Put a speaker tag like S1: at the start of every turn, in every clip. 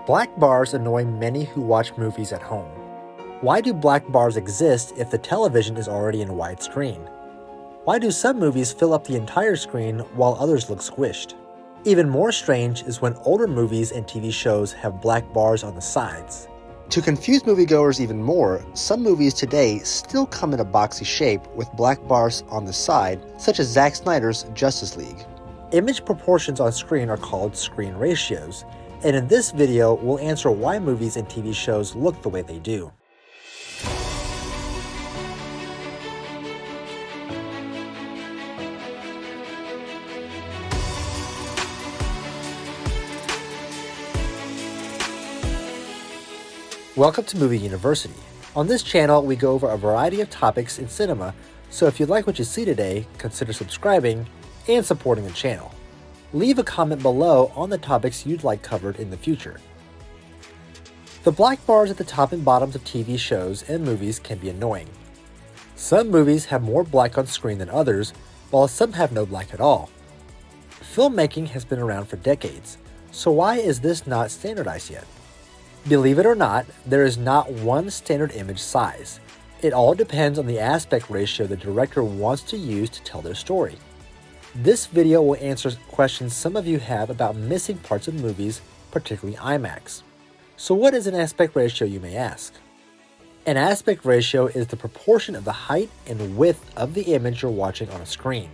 S1: Black bars annoy many who watch movies at home. Why do black bars exist if the television is already in widescreen? Why do some movies fill up the entire screen while others look squished? Even more strange is when older movies and TV shows have black bars on the sides. To confuse moviegoers even more, some movies today still come in a boxy shape with black bars on the side, such as Zack Snyder's Justice League. Image proportions on screen are called screen ratios, and in this video, we'll answer why movies and TV shows look the way they do. Welcome to Movie University. On this channel, we go over a variety of topics in cinema, so if you like what you see today, consider subscribing and supporting the channel. Leave a comment below on the topics you'd like covered in the future. The black bars at the top and bottoms of TV shows and movies can be annoying. Some movies have more black on screen than others, while some have no black at all. Filmmaking has been around for decades, so why is this not standardized yet? Believe it or not, there is not one standard image size. It all depends on the aspect ratio the director wants to use to tell their story. This video will answer questions some of you have about missing parts of movies, particularly IMAX. So what is an aspect ratio, you may ask? An aspect ratio is the proportion of the height and width of the image you're watching on a screen.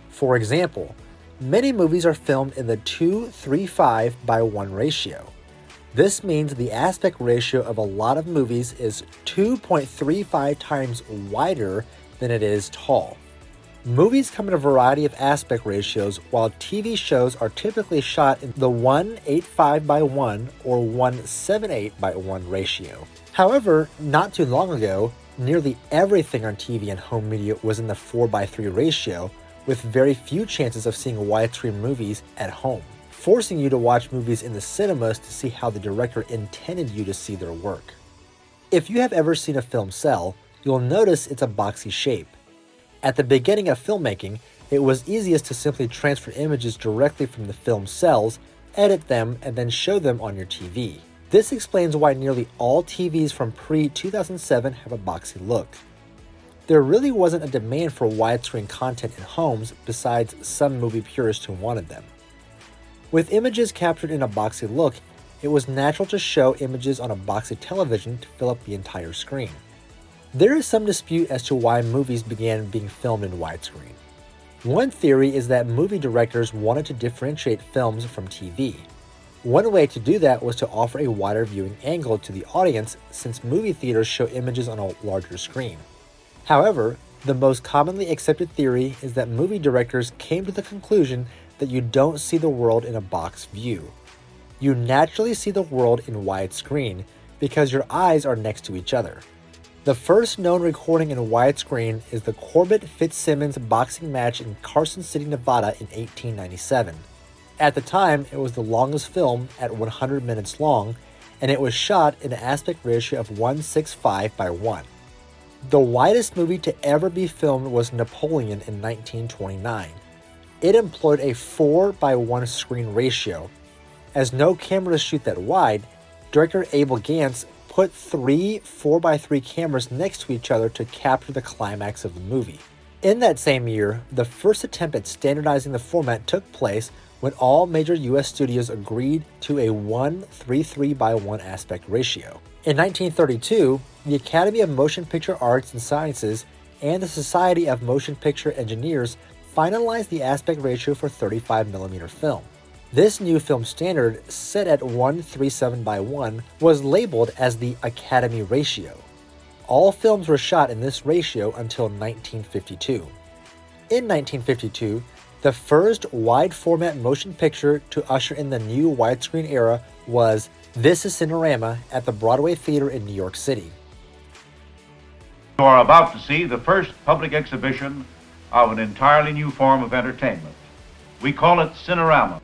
S1: For example, many movies are filmed in the 2:3:5:1 ratio. This means the aspect ratio of a lot of movies is 2.35 times wider than it is tall. Movies come in a variety of aspect ratios, while TV shows are typically shot in the 1:85:1 or 1:78:1 ratio. However, not too long ago, nearly everything on TV and home media was in the 4:3 ratio, with very few chances of seeing widescreen movies at home, forcing you to watch movies in the cinemas to see how the director intended you to see their work. If you have ever seen a film cell, you'll notice it's a boxy shape. At the beginning of filmmaking, it was easiest to simply transfer images directly from the film cells, edit them, and then show them on your TV. This explains why nearly all TVs from pre-2007 have a boxy look. There really wasn't a demand for widescreen content in homes besides some movie purists who wanted them. With images captured in a boxy look, it was natural to show images on a boxy television to fill up the entire screen. There is some dispute as to why movies began being filmed in widescreen. One theory is that movie directors wanted to differentiate films from TV. One way to do that was to offer a wider viewing angle to the audience, since movie theaters show images on a larger screen. However, the most commonly accepted theory is that movie directors came to the conclusion that you don't see the world in a box view. You naturally see the world in widescreen because your eyes are next to each other. The first known recording in widescreen is the Corbett-Fitzsimmons boxing match in Carson City, Nevada in 1897. At the time, it was the longest film at 100 minutes long, and it was shot in an aspect ratio of 1:6:5:1. The widest movie to ever be filmed was Napoleon in 1929. It employed a 4:1 screen ratio. As no cameras shoot that wide, director Abel Gance put 3 4:3 cameras next to each other to capture the climax of the movie. In that same year, the first attempt at standardizing the format took place when all major US studios agreed to a 1:3:3:1 aspect ratio. In 1932, the Academy of Motion Picture Arts and Sciences and the Society of Motion Picture Engineers finalized the aspect ratio for 35mm film. This new film standard, set at 1:37:1, was labeled as the Academy ratio. All films were shot in this ratio until 1952. In 1952, the first wide-format motion picture to usher in the new widescreen era was This is Cinerama at the Broadway Theater in New York City.
S2: You are about to see the first public exhibition of an entirely new form of entertainment. We call it Cinerama.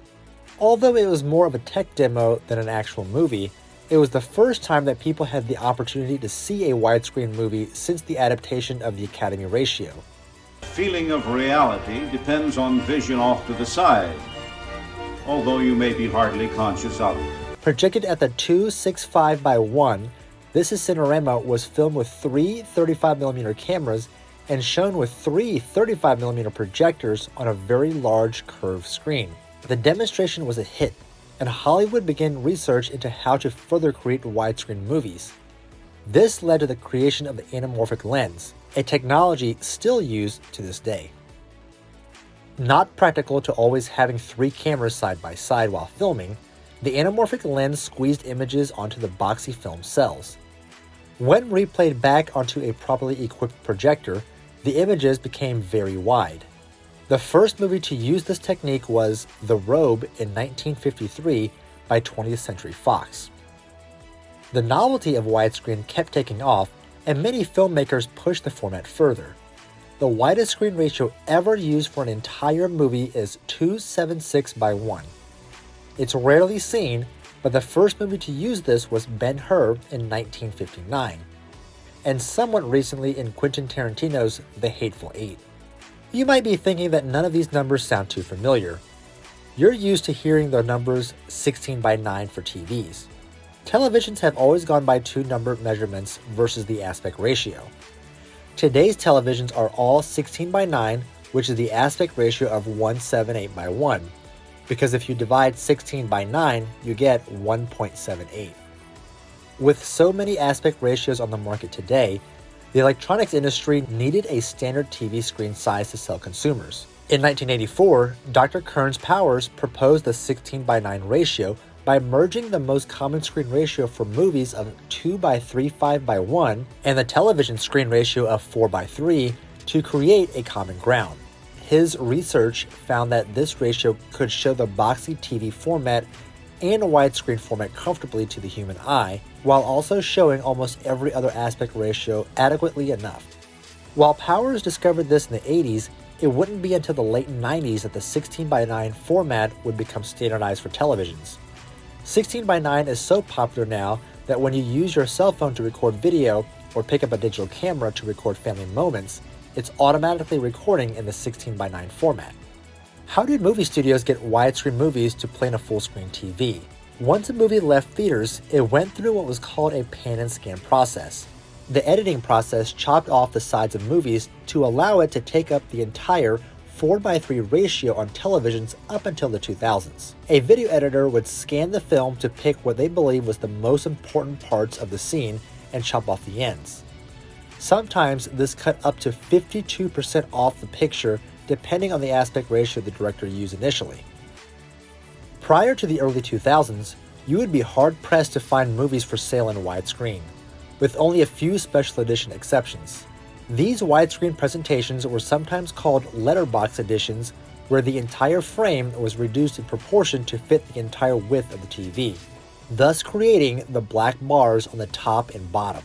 S1: Although it was more of a tech demo than an actual movie, it was the first time that people had the opportunity to see a widescreen movie since the adaptation of the Academy ratio.
S3: Feeling of reality depends on vision off to the side, although you may be hardly conscious of it.
S1: Projected at the 265 by 1, this Cinerama was filmed with three 35mm cameras and shown with three 35mm projectors on a very large curved screen. The demonstration was a hit, and Hollywood began research into how to further create widescreen movies. This led to the creation of the anamorphic lens, a technology still used to this day. Not practical to always having three cameras side by side while filming, the anamorphic lens squeezed images onto the boxy film cells. When replayed back onto a properly equipped projector, the images became very wide. The first movie to use this technique was The Robe in 1953 by 20th Century Fox. The novelty of widescreen kept taking off, and many filmmakers pushed the format further. The widest screen ratio ever used for an entire movie is 276 by 1. It's rarely seen, but the first movie to use this was Ben-Hur in 1959, and somewhat recently in Quentin Tarantino's The Hateful Eight. You might be thinking that none of these numbers sound too familiar. You're used to hearing the numbers 16 by 9 for TVs. Televisions have always gone by two number measurements versus the aspect ratio. Today's televisions are all 16 by 9, which is the aspect ratio of 178 by 1, because if you divide 16 by 9, you get 1.78. With so many aspect ratios on the market today, the electronics industry needed a standard TV screen size to sell consumers. In 1984, Dr. Kearns Powers proposed the 16 by 9 ratio by merging the most common screen ratio for movies of 2 by 35 by 1 and the television screen ratio of 4 by 3 to create a common ground. His research found that this ratio could show the boxy TV format and a widescreen format comfortably to the human eye, while also showing almost every other aspect ratio adequately enough. While Powers discovered this in the 80s, it wouldn't be until the late 90s that the 16 by 9 format would become standardized for televisions. 16 by 9 is so popular now that when you use your cell phone to record video or pick up a digital camera to record family moments, it's automatically recording in the 16 by 9 format. How did movie studios get widescreen movies to play in a full-screen TV? Once a movie left theaters, it went through what was called a pan and scan process. The editing process chopped off the sides of movies to allow it to take up the entire 4 by 3 ratio on televisions up until the 2000s. A video editor would scan the film to pick what they believed was the most important parts of the scene and chop off the ends. Sometimes this cut up to 52% off the picture depending on the aspect ratio the director used initially. Prior to the early 2000s, you would be hard-pressed to find movies for sale in widescreen, with only a few special edition exceptions. These widescreen presentations were sometimes called letterbox editions, where the entire frame was reduced in proportion to fit the entire width of the TV, thus creating the black bars on the top and bottom.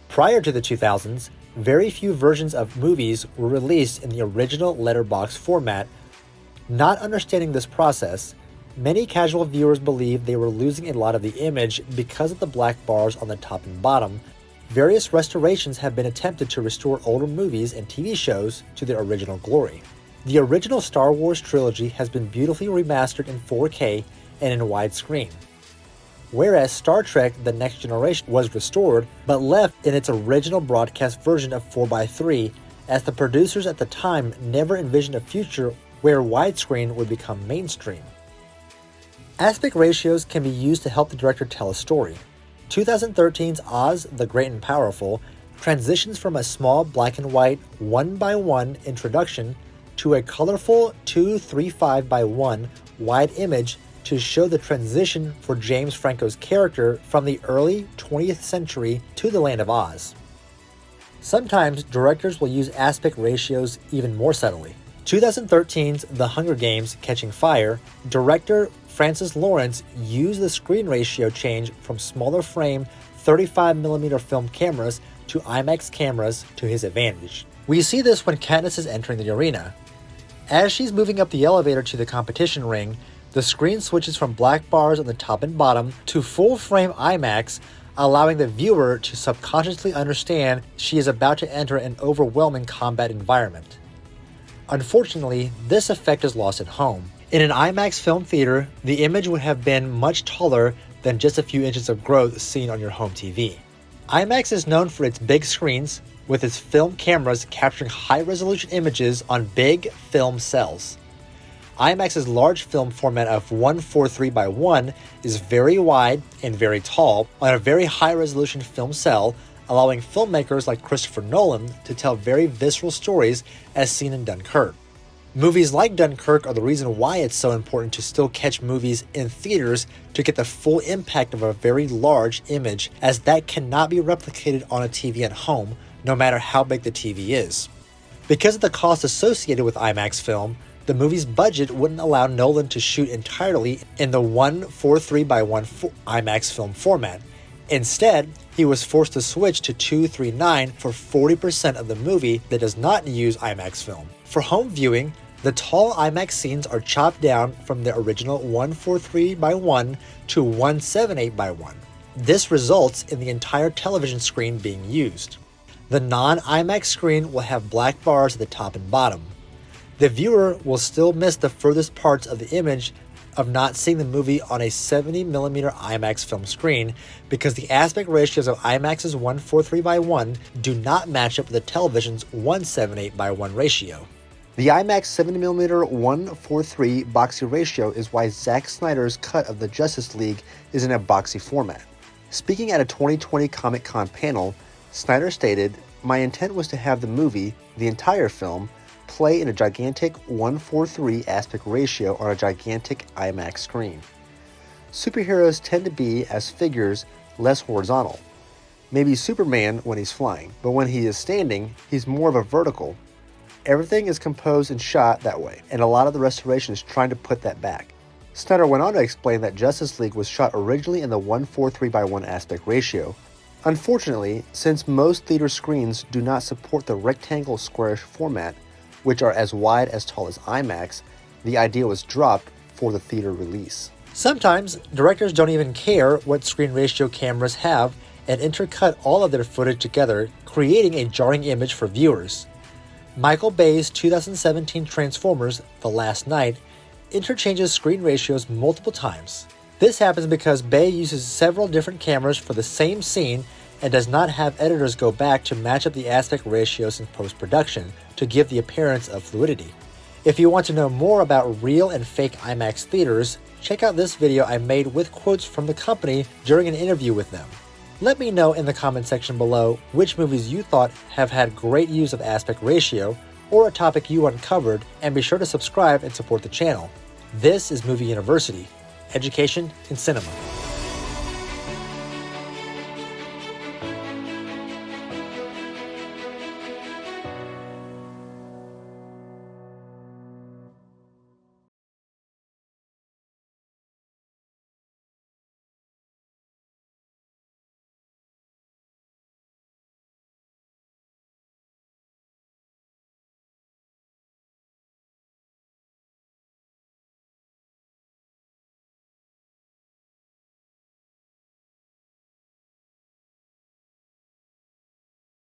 S1: Prior to the 2000s, very few versions of movies were released in the original letterbox format. Not understanding this process, many casual viewers believed they were losing a lot of the image because of the black bars on the top and bottom. Various restorations have been attempted to restore older movies and TV shows to their original glory. The original Star Wars trilogy has been beautifully remastered in 4K and in widescreen, whereas Star Trek The Next Generation was restored but left in its original broadcast version of 4 by 3, as the producers at the time never envisioned a future where widescreen would become mainstream. Aspect ratios can be used to help the director tell a story. 2013's Oz the Great and Powerful transitions from a small black and white 1 by 1 introduction to a colorful 235 by 1 wide image to show the transition for James Franco's character from the early 20th century to the land of Oz. Sometimes directors will use aspect ratios even more subtly. 2013's The Hunger Games: Catching Fire, director Francis Lawrence used the screen ratio change from smaller frame 35mm film cameras to IMAX cameras to his advantage. We see this when Katniss is entering the arena. As she's moving up the elevator to the competition ring, the screen switches from black bars on the top and bottom to full-frame IMAX, allowing the viewer to subconsciously understand she is about to enter an overwhelming combat environment. Unfortunately, this effect is lost at home. In an IMAX film theater, the image would have been much taller than just a few inches of growth seen on your home TV. IMAX is known for its big screens, with its film cameras capturing high-resolution images on big film cells. IMAX's large film format of 143x1 is very wide and very tall on a very high-resolution film cell, allowing filmmakers like Christopher Nolan to tell very visceral stories as seen in Dunkirk. Movies like Dunkirk are the reason why it's so important to still catch movies in theaters to get the full impact of a very large image, as that cannot be replicated on a TV at home, no matter how big the TV is. Because of the cost associated with IMAX film, the movie's budget wouldn't allow Nolan to shoot entirely in the 143x1 IMAX film format. Instead, he was forced to switch to 239 for 40% of the movie that does not use IMAX film. For home viewing, the tall IMAX scenes are chopped down from the original 143x1 to 178x1. This results in the entire television screen being used. The non-IMAX screen will have black bars at the top and bottom. The viewer will still miss the furthest parts of the image of not seeing the movie on a 70mm IMAX film screen, because the aspect ratios of IMAX's 143x1 do not match up with the television's 178x1 ratio. The IMAX 70mm 1:43 boxy ratio is why Zack Snyder's cut of the Justice League is in a boxy format. Speaking at a 2020 Comic-Con panel, Snyder stated, "My intent was to have the movie, the entire film, play in a gigantic 1:43 aspect ratio on a gigantic IMAX screen. Superheroes tend to be, as figures, less horizontal. Maybe Superman when he's flying, but when he is standing, he's more of a vertical. Everything is composed and shot that way, and a lot of the restoration is trying to put that back." Snyder went on to explain that Justice League was shot originally in the 1:43x1 aspect ratio. Unfortunately, since most theater screens do not support the rectangle squarish format, which are as wide as tall as IMAX, the idea was dropped for the theater release. Sometimes, directors don't even care what screen ratio cameras have and intercut all of their footage together, creating a jarring image for viewers. Michael Bay's 2017 Transformers: The Last Knight interchanges screen ratios multiple times. This happens because Bay uses several different cameras for the same scene and does not have editors go back to match up the aspect ratios in post-production to give the appearance of fluidity. If you want to know more about real and fake IMAX theaters, check out this video I made with quotes from the company during an interview with them. Let me know in the comment section below which movies you thought have had great use of aspect ratio, or a topic you uncovered, and be sure to subscribe and support the channel. This is Movie University, education in cinema.